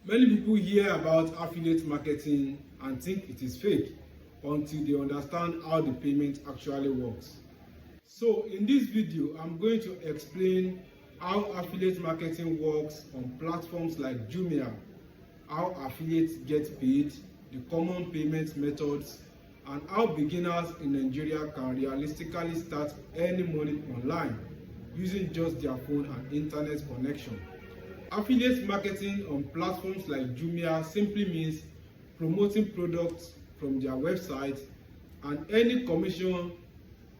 Many people hear about affiliate marketing and think it is fake until they understand how the payment actually works. So in this video, I'm going to explain how affiliate marketing works on platforms like Jumia, how affiliates get paid, the common payment methods, and how beginners in Nigeria can realistically start earning money online using just their phone and internet connection. Affiliate marketing on platforms like Jumia simply means promoting products from their website and earning commission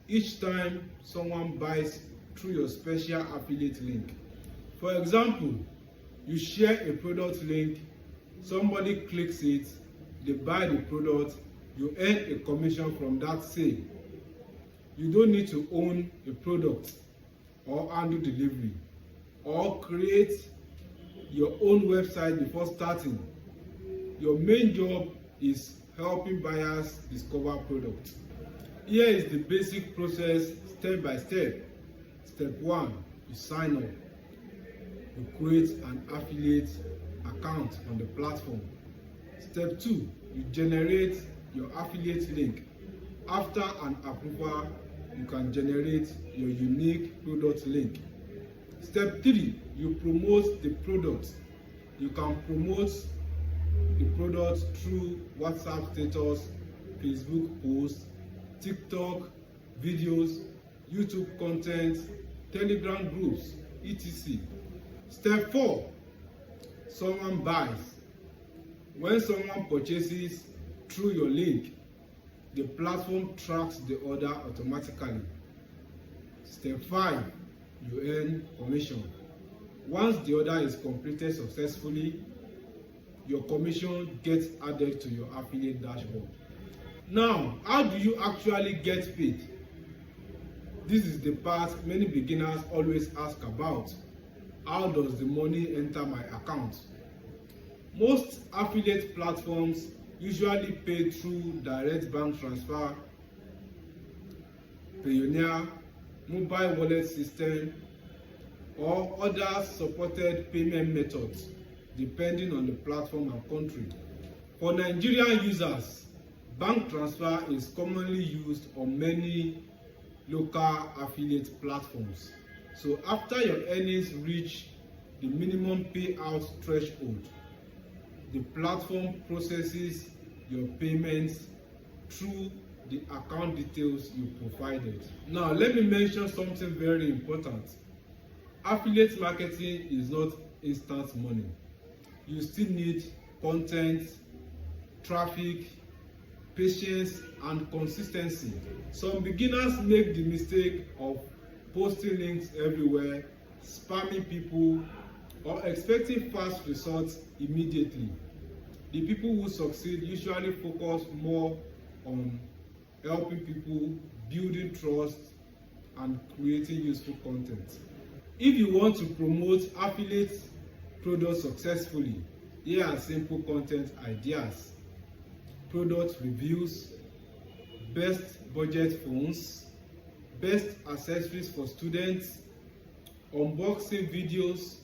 each time someone buys through your special affiliate link. For example, you share a product link, somebody clicks it, they buy the product, you earn a commission from that sale. You don't need to own a product or handle delivery or create your own website before starting. Your main job is helping buyers discover products. Here is the basic process step by step. Step 1, you sign up. You create an affiliate account on the platform. Step 2, you generate your affiliate link. After an approval, you can generate your unique product link. Step 3, you promote the product. You can promote the product through WhatsApp status, Facebook posts, TikTok videos, YouTube content, Telegram groups, etc. Step 4, someone buys. When someone purchases through your link, the platform tracks the order automatically. Step 5, you earn commission. Once the order is completed successfully, your commission gets added to your affiliate dashboard. Now, how do you actually get paid? This is the part many beginners always ask about. How does the money enter my account? Most affiliate platforms usually pay through direct bank transfer, Payoneer, mobile wallet system, or other supported payment methods depending on the platform and country. For Nigerian users, bank transfer is commonly used on many local affiliate platforms. So after your earnings reach the minimum payout threshold, the platform processes your payments through the account details you provided. Now, let me mention something very important. Affiliate marketing is not instant money. You still need content, traffic, patience, and consistency. Some beginners make the mistake of posting links everywhere, spamming people, or expecting fast results immediately. The people who succeed usually focus more on helping people, building trust, and creating useful content. If you want to promote affiliate products successfully, here are simple content ideas: product reviews, best budget phones, best accessories for students, unboxing videos,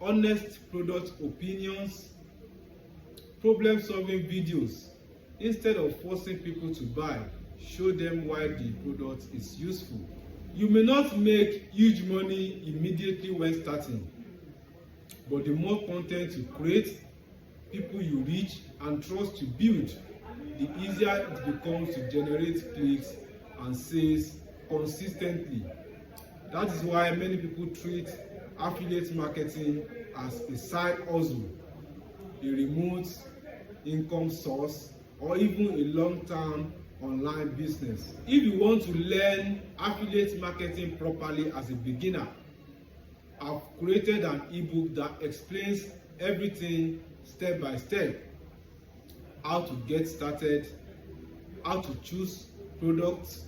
honest product opinions, problem-solving videos. Instead of forcing people to buy, show them why the product is useful. You may not make huge money immediately when starting, but the more content you create, people you reach, and trust you build, the easier it becomes to generate clicks and sales consistently. That is why many people treat affiliate marketing as a side hustle, a remote income source, or even a long-term online business. If you want to learn affiliate marketing properly as a beginner, I've created an ebook that explains everything step by step: how to get started, how to choose products,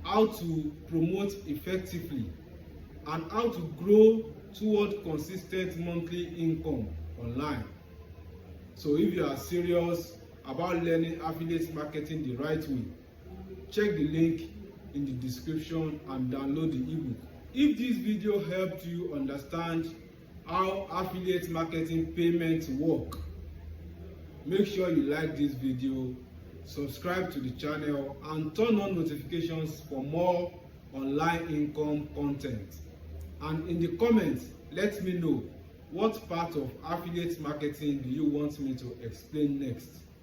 how to promote effectively, and how to grow toward consistent monthly income online. So if you are serious about learning affiliate marketing the right way, check the link in the description and download the ebook. If this video helped you understand how affiliate marketing payments work. Make sure you like this video, subscribe to the channel, and turn on notifications for more online income content. And in the comments, let me know what part of affiliate marketing do you want me to explain next.